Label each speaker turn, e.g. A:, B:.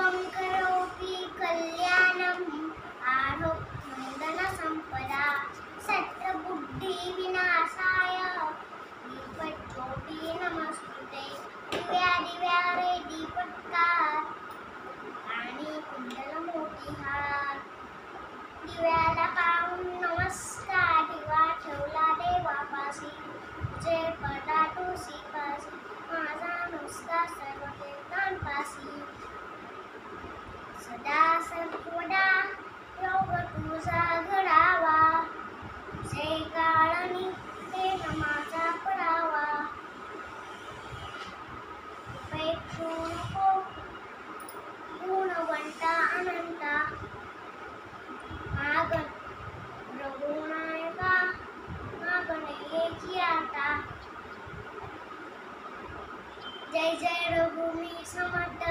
A: सर्वं करोति कल्याणम् आरोग्यधनसम्पदा सत्त्वबुद्धिविनाशाय दीपज्योती नमस्तुते दिव्या दिव्या रे दीपत्कार आणि कुंडल हार दिव्याला पाहून नमस्कार दिवा ठेवला देवापाशी जे पडा तुळशीपाशी माझा नुसता सर्व कीर्तनपाशी सदा सर्वदा योग तुझा घडावा जे काळनी ते माझा पडावा पेक्षू नको गुणवंता अनंता मागण रघुनायका मागणेची आता जय जय रघुवीर समर्थ